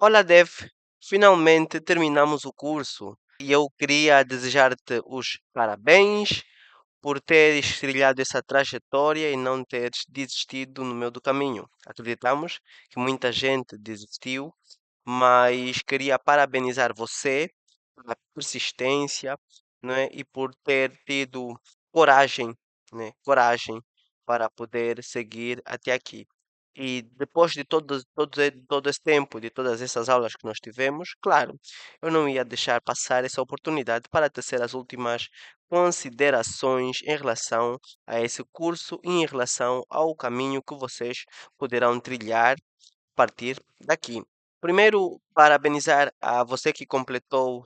Olá, Dev. Finalmente terminamos o curso e eu queria desejar-te os parabéns por teres trilhado essa trajetória e não teres desistido no meio do caminho. Acreditamos que muita gente desistiu, mas queria parabenizar você pela persistência, né, e por ter tido coragem, né, coragem para poder seguir até aqui. E depois de todo esse tempo, de todas essas aulas que nós tivemos, claro, eu não ia deixar passar essa oportunidade para tecer as últimas considerações em relação a esse curso e em relação ao caminho que vocês poderão trilhar a partir daqui. Primeiro, parabenizar a você que completou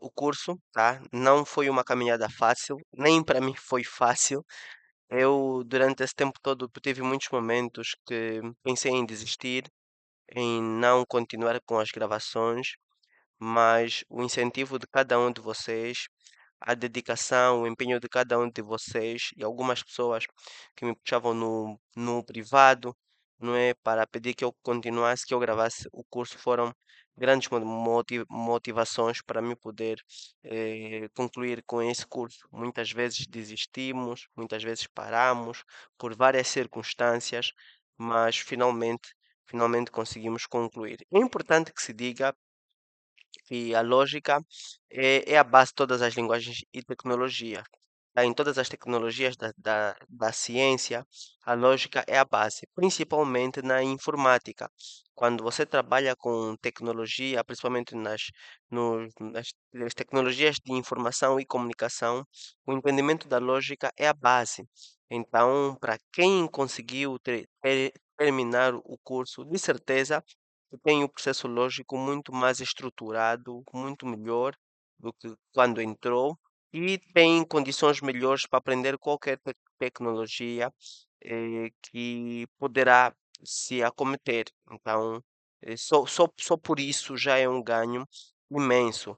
o curso, tá? Não foi uma caminhada fácil, nem para mim foi fácil. Eu, durante esse tempo todo, tive muitos momentos que pensei em desistir, em não continuar com as gravações, mas o incentivo de cada um de vocês, a dedicação, o empenho de cada um de vocês e algumas pessoas que me puxavam no privado, não é, para pedir que eu continuasse, que eu gravasse o curso, foram grandes motivações para mim poder concluir com esse curso. Muitas vezes desistimos, muitas vezes paramos por várias circunstâncias, mas finalmente conseguimos concluir. É importante que se diga que a lógica é a base de todas as linguagens e tecnologia. Tá? Em todas as tecnologias da ciência, a lógica é a base, principalmente na informática. Quando você trabalha com tecnologia, principalmente nas tecnologias de informação e comunicação, o entendimento da lógica é a base. Então, para quem conseguiu terminar o curso, de certeza tem o processo lógico muito mais estruturado, muito melhor do que quando entrou e tem condições melhores para aprender qualquer tecnologia que poderá se acometer. Então, só por isso já é um ganho imenso.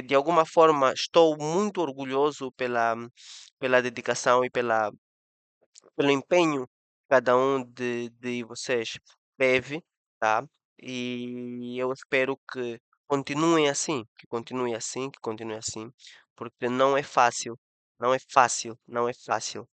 De alguma forma, estou muito orgulhoso pela dedicação e pelo empenho que cada um de vocês teve, tá? E eu espero que continuem assim, que continue assim, que continue assim, porque não é fácil, não é fácil, não é fácil.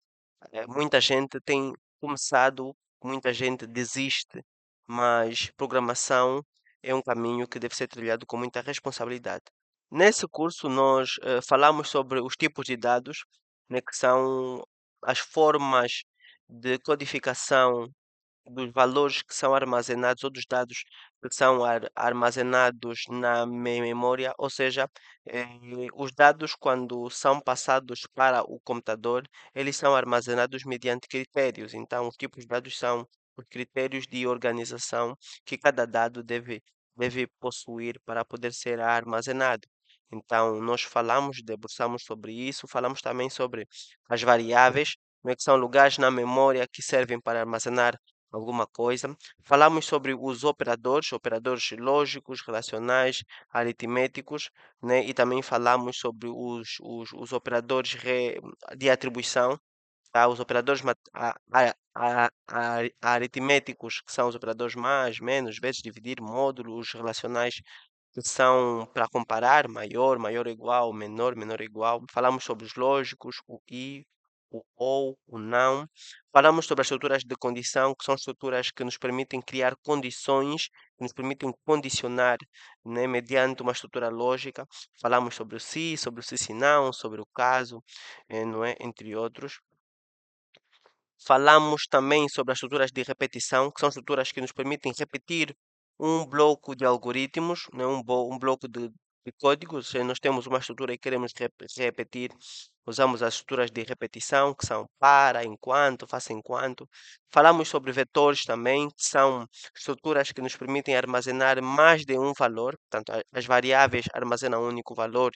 Muita gente tem começado, muita gente desiste, mas programação é um caminho que deve ser trilhado com muita responsabilidade. Nesse curso, nós falamos sobre os tipos de dados, né, que são as formas de codificação dos valores que são armazenados ou dos dados que são armazenados na memória, ou seja, eh, os dados, quando são passados para o computador, eles são armazenados mediante critérios. Então, os tipos de dados são os critérios de organização que cada dado deve possuir para poder ser armazenado. Então, nós falamos, debruçamos sobre isso, falamos também sobre as variáveis, né, que são lugares na memória que servem para armazenar alguma coisa. Falamos sobre os operadores lógicos, relacionais, aritméticos, né? E também falamos sobre os operadores de atribuição, tá? Os operadores aritméticos, que são os operadores mais, menos, vezes, dividir, módulo, os relacionais que são para comparar, maior, maior ou igual, menor, menor ou igual. Falamos sobre os lógicos, o e, o ou, o não. Falamos sobre as estruturas de condição, que são estruturas que nos permitem criar condições, que nos permitem condicionar, né, mediante uma estrutura lógica. Falamos sobre o se não, sobre o caso, não é? Entre outros. Falamos também sobre as estruturas de repetição, que são estruturas que nos permitem repetir um bloco de algoritmos, né, um bloco de códigos. Se nós temos uma estrutura e queremos repetir, usamos as estruturas de repetição, que são para, enquanto, faça enquanto. Falamos sobre vetores também, que são estruturas que nos permitem armazenar mais de um valor, portanto, as variáveis armazenam um único valor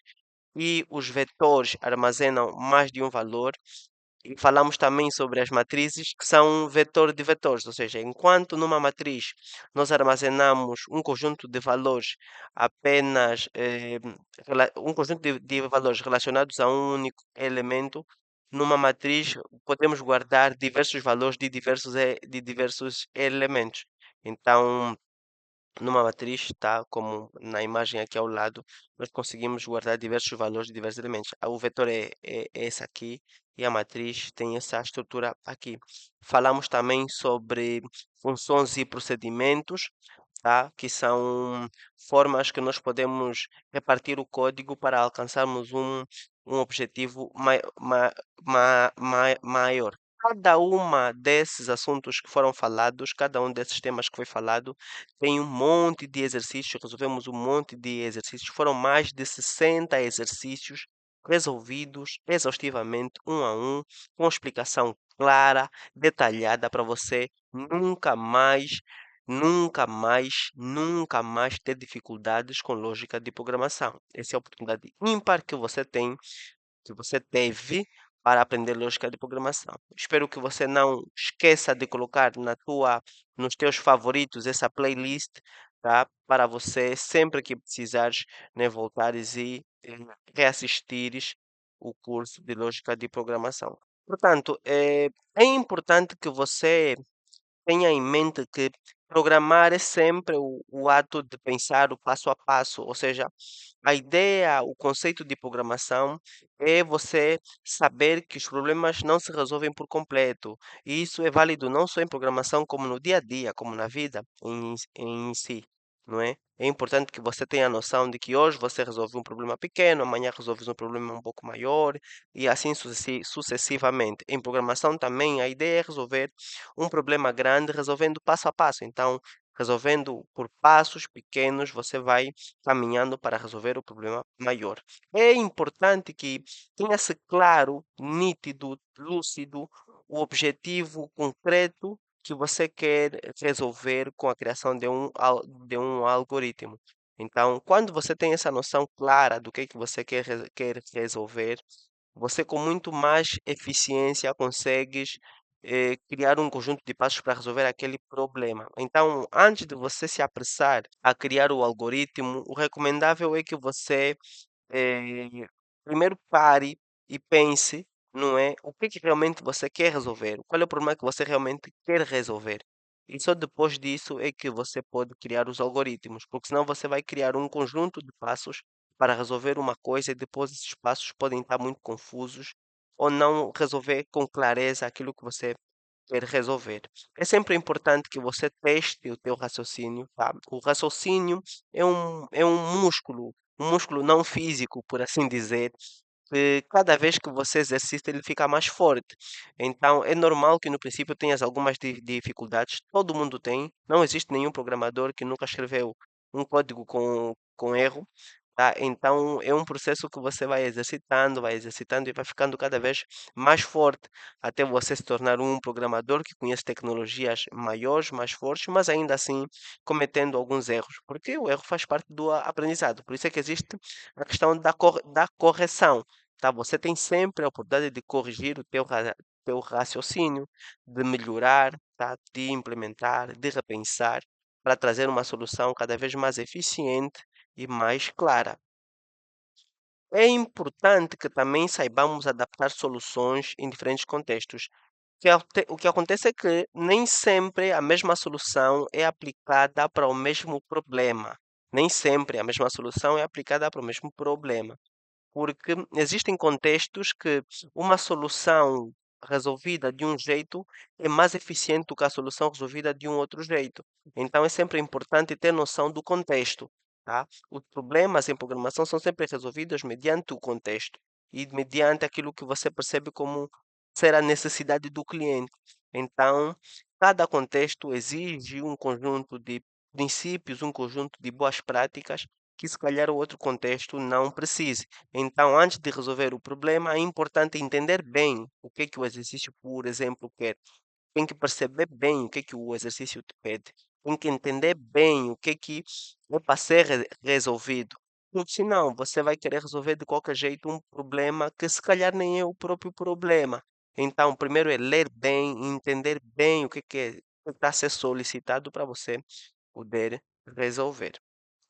e os vetores armazenam mais de um valor. E falamos também sobre as matrizes, que são um vetor de vetores, ou seja, enquanto numa matriz nós armazenamos um conjunto de valores apenas, um conjunto de valores relacionados a um único elemento, numa matriz podemos guardar diversos valores de diversos elementos. Então, numa matriz, tá? Como na imagem aqui ao lado, nós conseguimos guardar diversos valores de diversos elementos. O vetor é esse aqui e a matriz tem essa estrutura aqui. Falamos também sobre funções e procedimentos, tá? Que são formas que nós podemos repartir o código para alcançarmos um objetivo maior. Cada uma desses assuntos que foram falados, cada um desses temas que foi falado, tem um monte de exercícios, resolvemos um monte de exercícios. Foram mais de 60 exercícios resolvidos exaustivamente, um a um, com explicação clara, detalhada, para você nunca mais, nunca mais, nunca mais ter dificuldades com lógica de programação. Essa é a oportunidade ímpar que você teve para aprender lógica de programação. Espero que você não esqueça de colocar nos teus favoritos essa playlist, tá? Para você, sempre que precisares, né, voltares e reassistires o curso de lógica de programação. Portanto, é importante que você tenha em mente que programar é sempre o ato de pensar o passo a passo, ou seja, a ideia, o conceito de programação é você saber que os problemas não se resolvem por completo. E isso é válido não só em programação, como no dia a dia, como na vida em si, não é? É importante que você tenha a noção de que hoje você resolve um problema pequeno, amanhã resolve um problema um pouco maior, e assim sucessivamente. Em programação também a ideia é resolver um problema grande resolvendo passo a passo. Então, resolvendo por passos pequenos, você vai caminhando para resolver o problema maior. É importante que tenha-se claro, nítido, lúcido, o objetivo concreto que você quer resolver com a criação de um algoritmo. Então, quando você tem essa noção clara do que você quer resolver, você com muito mais eficiência consegues criar um conjunto de passos para resolver aquele problema. Então, antes de você se apressar a criar o algoritmo, o recomendável é que você eh, primeiro pare e pense, não é? O que que realmente você quer resolver? Qual é o problema que você realmente quer resolver? E só depois disso é que você pode criar os algoritmos, porque senão você vai criar um conjunto de passos para resolver uma coisa e depois esses passos podem estar muito confusos ou não resolver com clareza aquilo que você quer resolver. É sempre importante que você teste o teu raciocínio, tá? O raciocínio é um músculo não físico, por assim dizer, que cada vez que você exercita ele fica mais forte. Então é normal que no princípio tenhas algumas dificuldades, todo mundo tem, não existe nenhum programador que nunca escreveu um código com erro. Tá? Então é um processo que você vai exercitando e vai ficando cada vez mais forte até você se tornar um programador que conhece tecnologias maiores, mais fortes, mas ainda assim cometendo alguns erros, porque o erro faz parte do aprendizado. Por isso é que existe a questão da correção. Tá? Você tem sempre a oportunidade de corrigir o teu raciocínio, de melhorar, tá? De implementar, de repensar, para trazer uma solução cada vez mais eficiente e mais clara. É importante que também saibamos adaptar soluções em diferentes contextos. O que acontece é que nem sempre a mesma solução é aplicada para o mesmo problema. Nem sempre a mesma solução é aplicada para o mesmo problema. Porque existem contextos que uma solução resolvida de um jeito é mais eficiente do que a solução resolvida de um outro jeito. Então é sempre importante ter noção do contexto, tá? Os problemas em programação são sempre resolvidos mediante o contexto e mediante aquilo que você percebe como ser a necessidade do cliente. Então, cada contexto exige um conjunto de princípios, um conjunto de boas práticas que se calhar o outro contexto não precise. Então, antes de resolver o problema, é importante entender bem o que é que o exercício, por exemplo, quer. Tem que perceber bem o que é que o exercício te pede. Tem que entender bem o que é que é para ser resolvido. Porque senão, você vai querer resolver de qualquer jeito um problema que se calhar nem é o próprio problema. Então, primeiro é ler bem, entender bem o que é que está a ser solicitado para você poder resolver.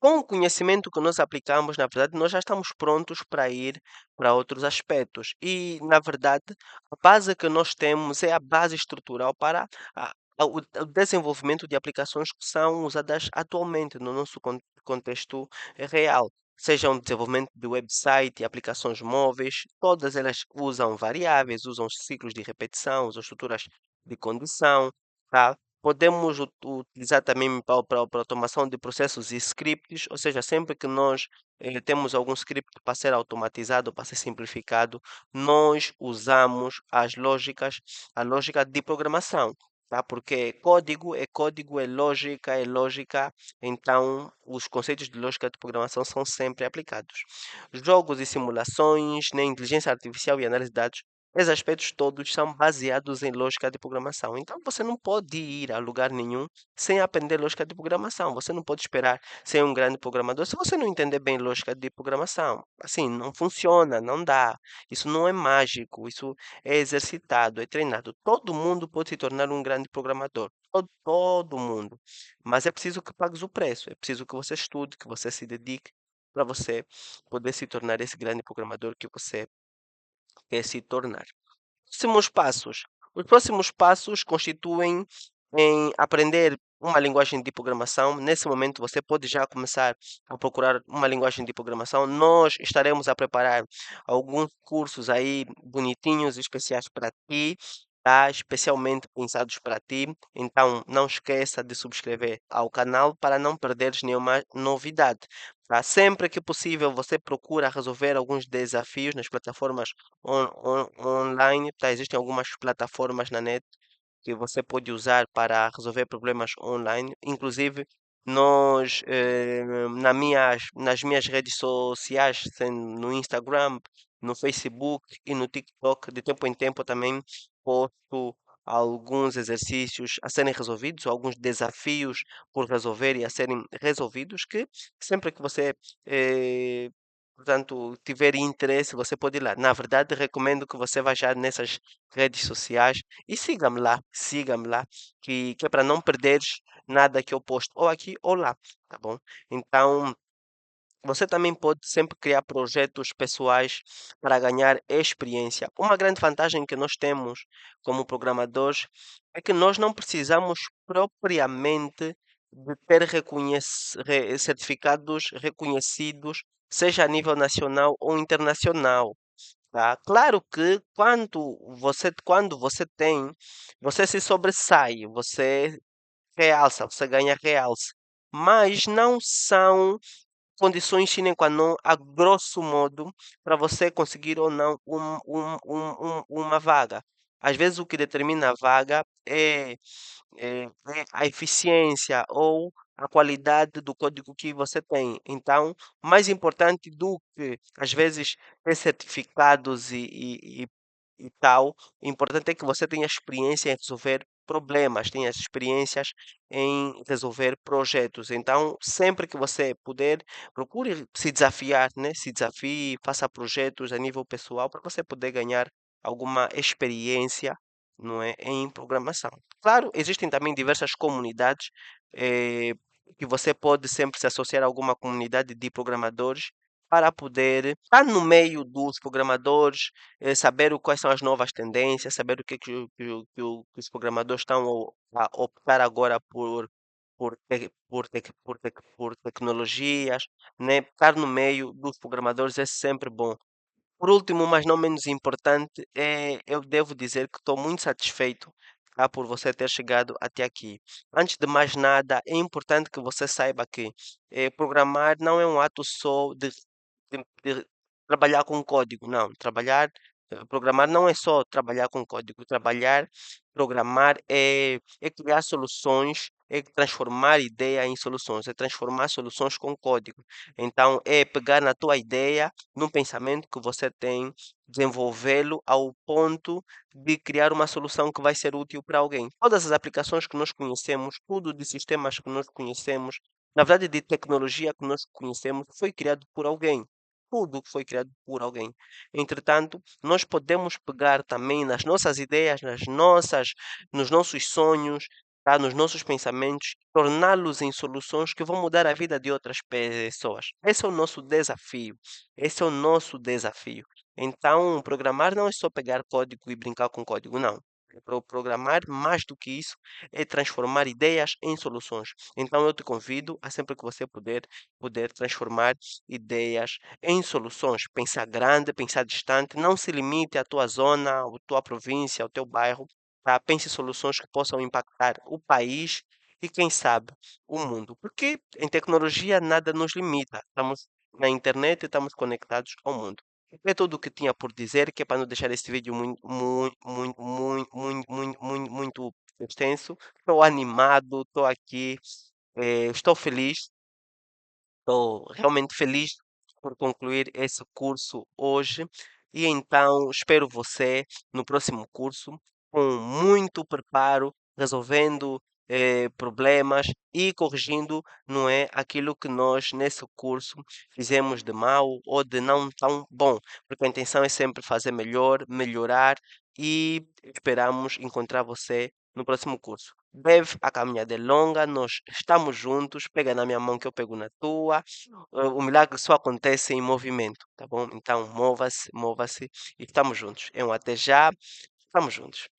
Com o conhecimento que nós aplicamos, na verdade, nós já estamos prontos para ir para outros aspectos. E, na verdade, a base que nós temos é a base estrutural para o desenvolvimento de aplicações que são usadas atualmente no nosso contexto real. Seja um desenvolvimento de website, aplicações móveis, todas elas usam variáveis, usam ciclos de repetição, usam estruturas de condição, tá? Podemos utilizar também para automação de processos e scripts, ou seja, sempre que nós temos algum script para ser automatizado, para ser simplificado, nós usamos a lógica de programação, tá? Porque código, é lógica, então os conceitos de lógica de programação são sempre aplicados. Jogos e simulações, né, inteligência artificial e análise de dados, esses aspectos todos são baseados em lógica de programação. Então você não pode ir a lugar nenhum sem aprender lógica de programação. Você não pode esperar ser um grande programador se você não entender bem lógica de programação. Assim, não funciona, não dá. Isso não é mágico, isso é exercitado, é treinado. Todo mundo pode se tornar um grande programador. Todo mundo. Mas é preciso que pagues o preço. É preciso que você estude, que você se dedique para você poder se tornar esse grande programador que você quer se tornar. Próximos passos. Os próximos passos constituem em aprender uma linguagem de programação. Nesse momento, você pode já começar a procurar uma linguagem de programação. Nós estaremos a preparar alguns cursos aí bonitinhos, especiais para ti, tá? Especialmente pensados para ti. Então, não esqueça de subscrever ao canal para não perderes nenhuma novidade. Tá? Sempre que possível, você procura resolver alguns desafios nas plataformas online, tá? Existem algumas plataformas na net que você pode usar para resolver problemas online. Inclusive, nós, nas minhas redes sociais, no Instagram, no Facebook e no TikTok, de tempo em tempo também posto alguns exercícios a serem resolvidos, alguns desafios por resolver e a serem resolvidos, que sempre que você eh, portanto, tiver interesse, você pode ir lá. Na verdade, recomendo que você vá já nessas redes sociais e siga-me lá, que é para não perderes nada que eu posto, ou aqui ou lá, tá bom? Então, você também pode sempre criar projetos pessoais para ganhar experiência. Uma grande vantagem que nós temos como programadores é que nós não precisamos propriamente de ter certificados reconhecidos, seja a nível nacional ou internacional. Tá? Claro que quando você tem, você se sobressai, você realça, você ganha realce. Mas não são condições sine qua non, a grosso modo, para você conseguir ou não uma vaga. Às vezes o que determina a vaga é a eficiência ou a qualidade do código que você tem. Então, mais importante do que, às vezes, ter certificados e tal, o importante é que você tenha experiência em resolver problemas, tenha experiências em resolver projetos. Então, sempre que você puder, procure se desafiar, né? Se desafie, faça projetos a nível pessoal para você poder ganhar alguma experiência, não é, em programação. Claro, existem também diversas comunidades eh, que você pode sempre se associar a alguma comunidade de programadores para poder estar no meio dos programadores, saber quais são as novas tendências, saber o que, que os programadores estão a optar agora por tecnologias, né? Estar no meio dos programadores é sempre bom. Por último, mas não menos importante, eu devo dizer que estou muito satisfeito, tá, por você ter chegado até aqui. Antes de mais nada, é importante que você saiba que programar não é um ato só de trabalhar com código, não. Programar não é só trabalhar com código. Programar é criar soluções, é transformar ideia em soluções, é transformar soluções com código. Então, é pegar na tua ideia, num pensamento que você tem, desenvolvê-lo ao ponto de criar uma solução que vai ser útil para alguém. Todas as aplicações que nós conhecemos, tudo de sistemas que nós conhecemos, na verdade, de tecnologia que nós conhecemos, foi criado por alguém. Tudo foi criado por alguém. Entretanto, nós podemos pegar também nas nossas ideias, nos nossos sonhos, tá? Nos nossos pensamentos, torná-los em soluções que vão mudar a vida de outras pessoas. Esse é o nosso desafio. Esse é o nosso desafio. Então, programar não é só pegar código e brincar com código, não. Programar, mais do que isso, é transformar ideias em soluções. Então eu te convido a sempre que você poder transformar ideias em soluções. Pensar grande, pensar distante, não se limite à tua zona, à tua província, ao teu bairro, tá? Pense em soluções que possam impactar o país e, quem sabe, o mundo. Porque em tecnologia nada nos limita. Estamos na internet e estamos conectados ao mundo. É tudo o que tinha por dizer, que é para não deixar este vídeo muito extenso. Estou animado, estou aqui, estou feliz. Estou realmente feliz por concluir esse curso hoje e então espero você no próximo curso com muito preparo, resolvendo problemas e corrigindo, não é, aquilo que nós nesse curso fizemos de mal ou de não tão bom, porque a intenção é sempre fazer melhor, melhorar e esperamos encontrar você no próximo curso. Breve, a caminhada é longa, nós estamos juntos, pega na minha mão que eu pego na tua. O milagre só acontece em movimento, tá bom? Então, mova-se, mova-se e estamos juntos. É um até já, estamos juntos.